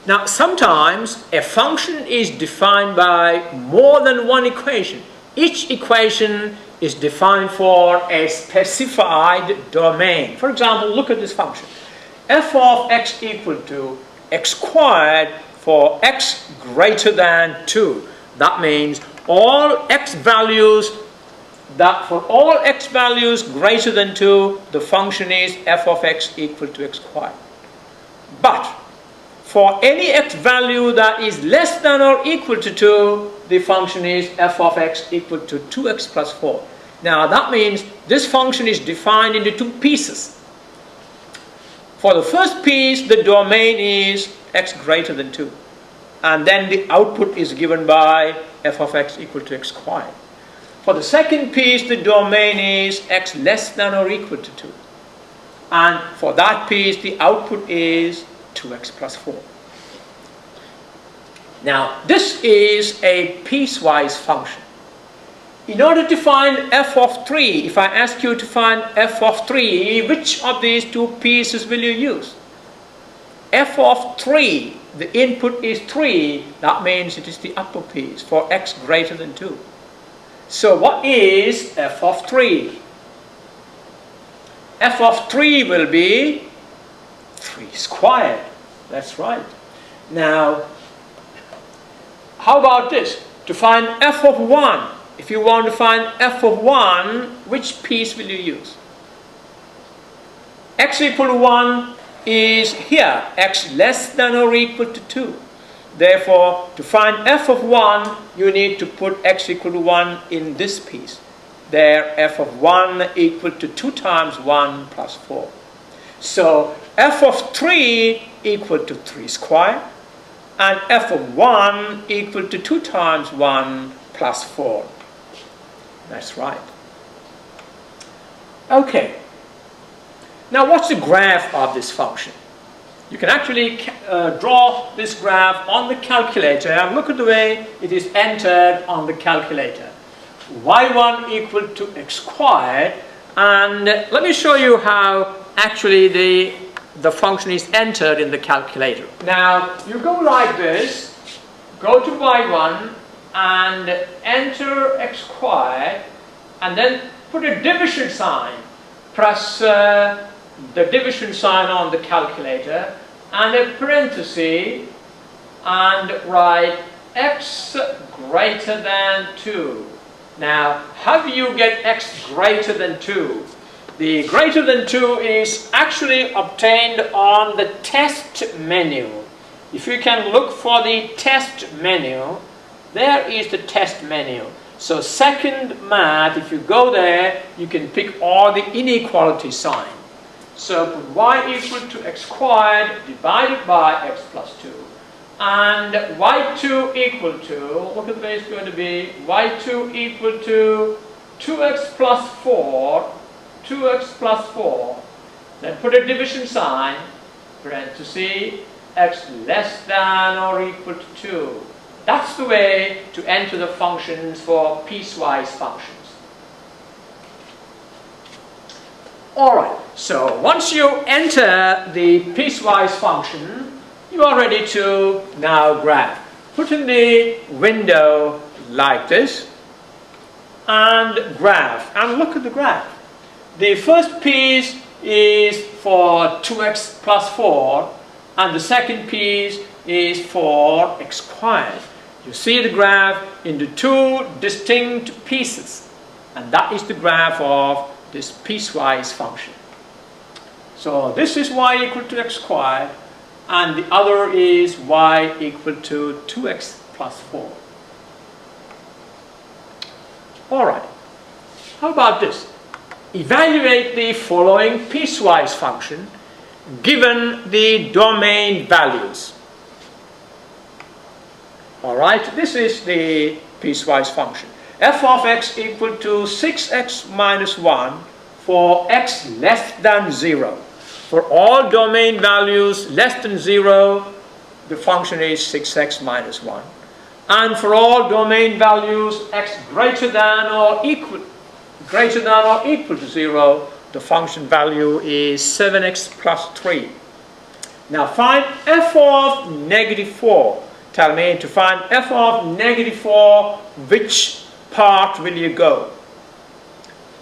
Now, sometimes a function is defined by more than one equation. Each equation is defined for a specified domain. For example, look at this function. F of x equal to x squared for x greater than 2. That means all x values, that for all x values greater than 2, the function is f of x equal to x squared. But for any x value that is less than or equal to 2, the function is f of x equal to 2x plus 4. Now that means this function is defined into two pieces. For the first piece, the domain is x greater than 2. And then the output is given by f of x equal to x squared. For the second piece, the domain is x less than or equal to 2. And for that piece, the output is 2x plus 4. Now, this is a piecewise function. In order to find f of 3, if I ask you to find f of 3, which of these two pieces will you use? F of 3, the input is 3, that means it is the upper piece for x greater than 2. So what is f of 3? F of 3 will be 3 squared. That's right. Now, how about this? To find f of 1, if you want to find f of 1, which piece will you use? X equal to 1 is here, x less than or equal to 2. Therefore, to find f of 1, you need to put x equal to 1 in this piece. There, f of 1 equal to 2 times 1 plus 4. So, f of 3 equal to 3 squared, and f of 1 equal to 2 times 1 plus 4. That's right. Okay. Now, what's the graph of this function? You can actually draw this graph on the calculator and look at the way it is entered on the calculator. y1 equal to x squared, and let me show you how actually the function is entered in the calculator. Now, you go like this, go to y1 and enter x squared, and then put a division sign. Press the division sign on the calculator and a parenthesis and write x greater than 2. Now, how do you get x greater than 2? The greater than 2 is actually obtained on the test menu. If you can look for the test menu, there is the test menu. So second math, if you go there, you can pick all the inequality sign. So put y equal to x squared divided by x plus 2. And y2 equal to, look at the way it's going to be, y2 equal to 2x plus 4, 2x plus 4. Then put a division sign, parenthesis, x less than or equal to 2. That's the way to enter the functions for piecewise functions. Alright, so once you enter the piecewise function, you are ready to now graph. Put in the window like this and graph. And look at the graph. The first piece is for 2x plus 4 and the second piece is for x squared. You see the graph into two distinct pieces, and that is the graph of this piecewise function. So this is y equal to x squared and the other is y equal to 2x plus 4. Alright, how about this? Evaluate the following piecewise function given the domain values. Alright, this is the piecewise function. F of x equal to 6x minus 1 for x less than 0. For all domain values less than 0, the function is 6x minus 1. And for all domain values x greater than or equal to 0, the function value is 7x plus 3. Now find f of negative 4. Tell me, to find f of negative 4, which part will you go?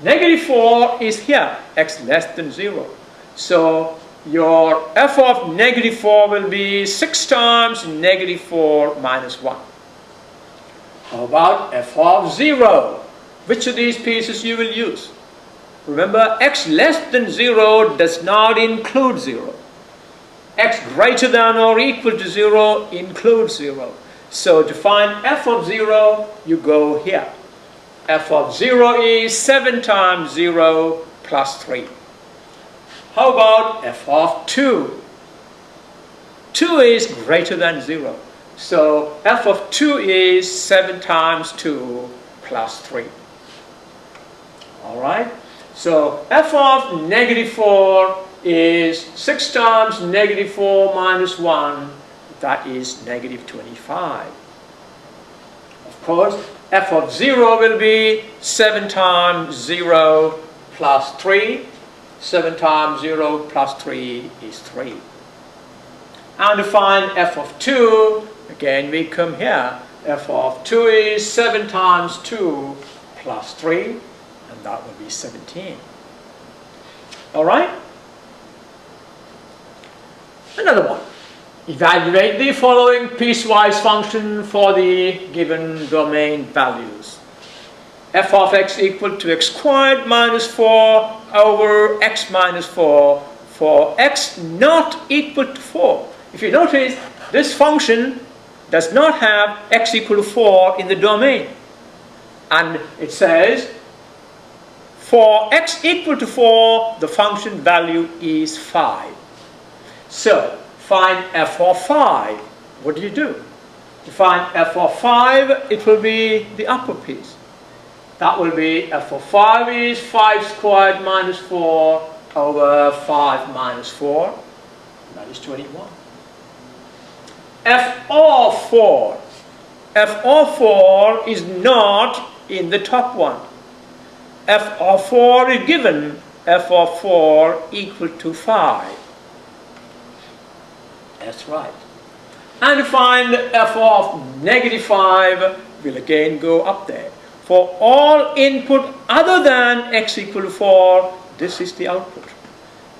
Negative 4 is here, x less than 0. So your f of negative 4 will be 6 times negative 4 minus 1. How about f of 0? Which of these pieces you will use? Remember, x less than 0 does not include 0. X greater than or equal to 0 includes 0. So to find f of 0, you go here. F of 0 is 7 times 0 plus 3. How about f of 2? 2 is greater than 0. So f of 2 is 7 times 2 plus 3. Alright? So f of negative 4 is 6 times negative 4 minus 1. That is negative 25. Of course, f of 0 will be 7 times 0 plus 3. 7 times 0 plus 3 is 3. And to find f of 2, again we come here. F of 2 is 7 times 2 plus 3, and that will be 17. Alright? Another one. Evaluate the following piecewise function for the given domain values. F of x equal to x squared minus 4 over x minus 4 for x not equal to 4. If you notice, this function does not have x equal to 4 in the domain. And it says, for x equal to 4, the function value is 5. So, find f of 5. What do you do? To find f of 5, it will be the upper piece. That will be f of 5 is 5 squared minus 4 over 5 minus 4. That is 21. F of 4. F of 4 is not in the top one. F of 4 is given f of 4 equal to 5. That's right. And to find f of negative 5, we'll again go up there. For all input other than x equal to 4, this is the output.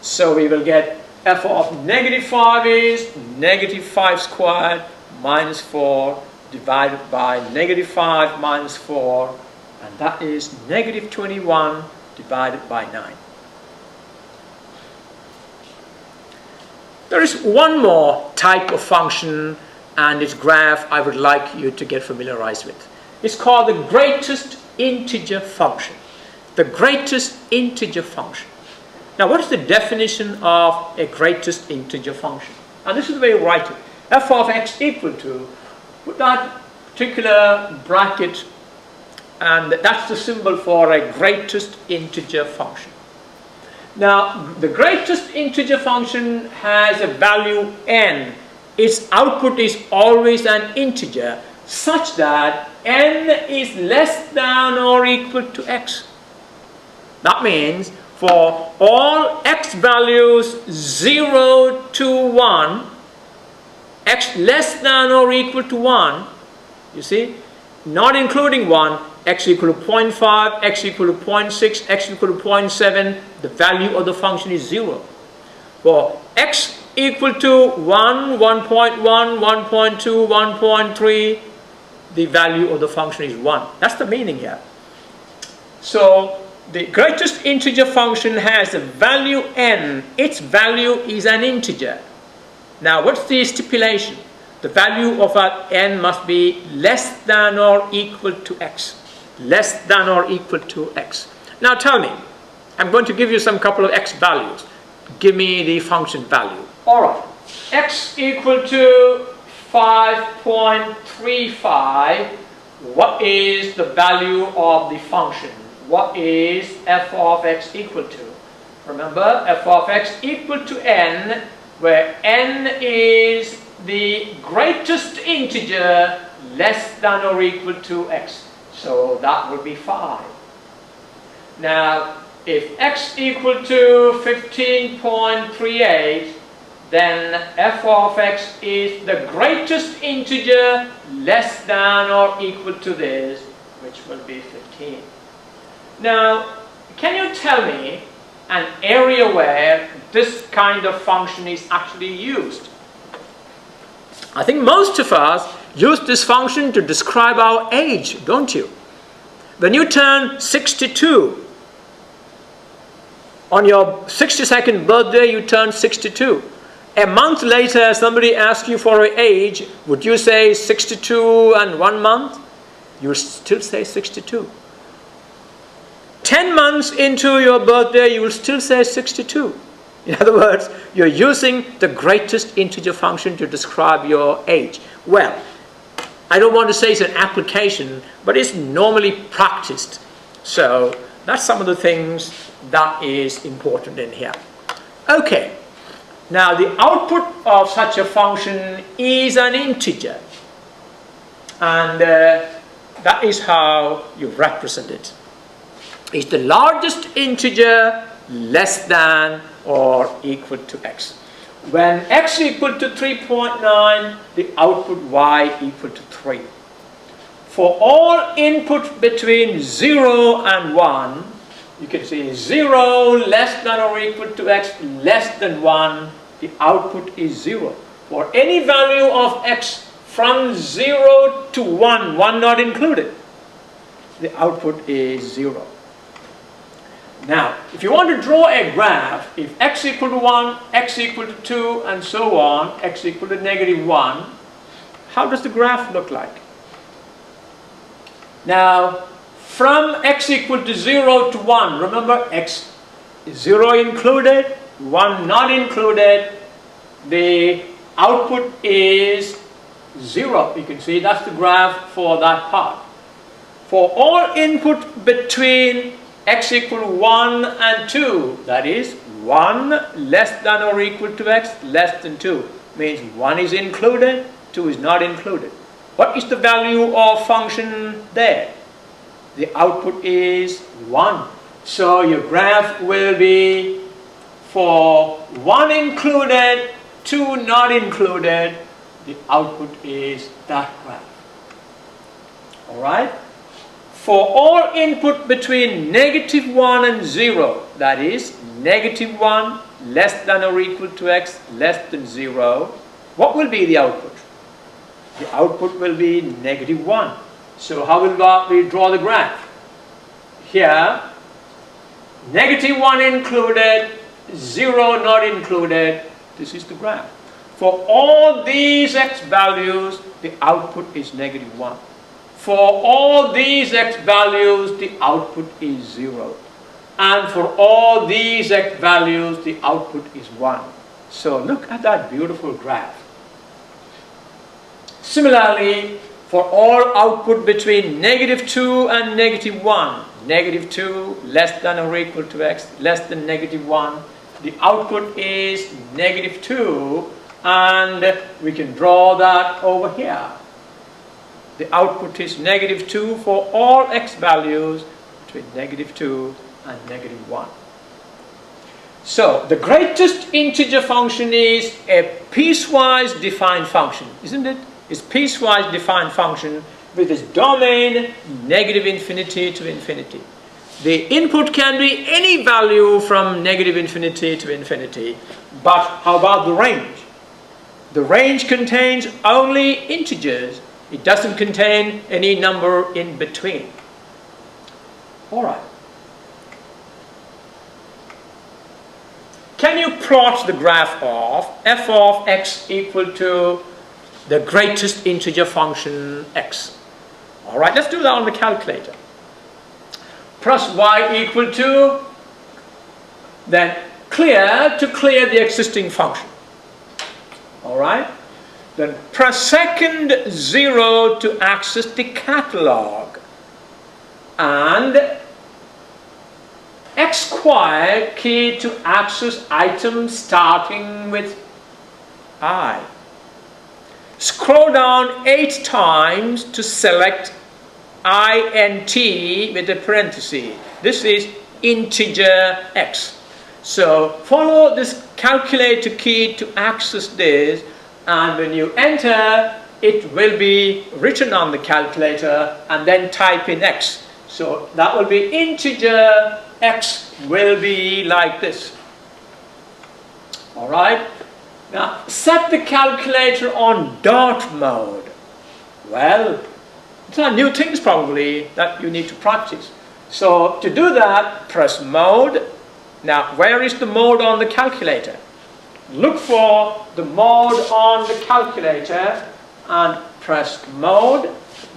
So we will get f of negative 5 is negative 5 squared minus 4 divided by negative 5 minus 4, and that is negative 21 divided by 9. There is one more type of function and its graph I would like you to get familiarized with. It's called the greatest integer function. The greatest integer function. Now, what is the definition of a greatest integer function? And this is the way you write it. F of x equal to, put that particular bracket, and that's the symbol for a greatest integer function. Now, the greatest integer function has a value n. Its output is always an integer such that n is less than or equal to x. That means for all x values 0 to 1, x less than or equal to 1, you see, not including 1, x equal to 0.5, x equal to 0.6, x equal to 0.7, the value of the function is 0. For x equal to 1, 1.1, 1.2, 1.3, the value of the function is 1. That's the meaning here. So the greatest integer function has a value n. Its value is an integer. Now, what's the stipulation? The value of n must be less than or equal to x. Less than or equal to x. Now tell me, I'm going to give you some couple of x values. Give me the function value. Alright, x equal to 5.35. What is the value of the function? What is f of x equal to? Remember, f of x equal to n, where n is the greatest integer less than or equal to x. So that would be 5. Now, if x equal to 15.38, then f of x is the greatest integer less than or equal to this, which will be 15. Now, can you tell me an area where this kind of function is actually used? I think most of us use this function to describe our age, don't you? When you turn 62, on your 62nd birthday, you turn 62. A month later, somebody asks you for your age. Would you say 62 and 1 month? You'll still say 62. 10 months into your birthday, you will still say 62. In other words, you're using the greatest integer function to describe your age. Well, I don't want to say it's an application, but it's normally practiced. So that's some of the things that is important in here. Okay, now the output of such a function is an integer. And that is how you represent it. It's the largest integer less than or equal to x. When x equal to 3.9, the output y equal to 3. For all input between 0 and 1, you can say 0 less than or equal to x less than 1, the output is 0. For any value of x from 0 to 1, 1 not included, the output is 0. Now, if you want to draw a graph, if x equal to 1, x equal to 2, and so on, x equal to -1, how does the graph look like? Now, from x equal to 0 to 1, remember x is 0 included, 1 not included, the output is 0. You can see that's the graph for that part. For all input between x equal to 1 and 2, that is 1 less than or equal to x less than 2, means 1 is included, 2 is not included. What is the value of function there? The output is 1. So your graph will be for 1 included, 2 not included, the output is that graph. Alright? For all input between -1 and 0, that is -1 less than or equal to x less than 0, what will be the output? The output will be -1. So how will we draw the graph? Here, -1 included, 0 not included, this is the graph. For all these x values, the output is -1. For all these x values, the output is 0. and for all these x values the output is 1. So look at that beautiful graph. Similarly, for all output between -2 and -1, -2 less than or equal to x, less than -1, the output is -2, and we can draw that over here. The output is -2 for all x values between -2 and -1. So the greatest integer function is a piecewise defined function, isn't it? It's piecewise defined function with its domain -infinity to infinity. The input can be any value from -infinity to infinity, but how about the range? The range contains only integers. It doesn't contain any number in between. All right. Can you plot the graph of f of x equal to the greatest integer function x? All right, let's do that on the calculator. Press y equal to, then clear to clear the existing function. All right, then press second 0 to access the catalog, and x squared key to access items starting with I. Scroll down 8 times to select int with a parenthesis. This is integer x. So follow this calculator key to access this, and when you enter, it will be written on the calculator, and then type in x. So that will be integer x will be like this. All right. Now set the calculator on dot mode. Well, there are new things probably that you need to practice. So to do that, press mode. Now where is the mode on the calculator? Look for the mode on the calculator and press mode,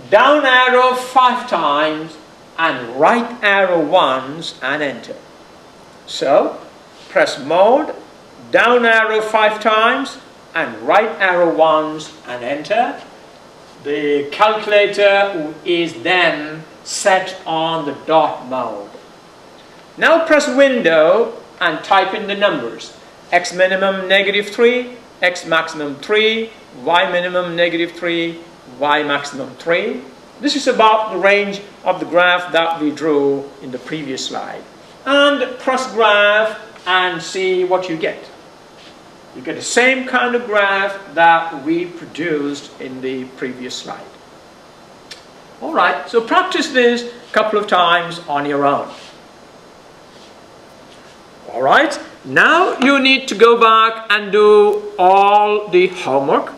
down arrow 5 times and right arrow once and enter. So press mode, down arrow 5 times and right arrow once and enter. The calculator is then set on the dot mode. Now press window and type in the numbers. X minimum -3, x maximum 3, y minimum -3, y maximum 3. This is about the range of the graph that we drew in the previous slide. And press graph and see what you get. You get the same kind of graph that we produced in the previous slide. All right, so practice this a couple of times on your own. All right, now you need to go back and do all the homework.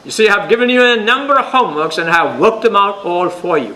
You see, I've given you a number of homeworks and I have worked them out all for you.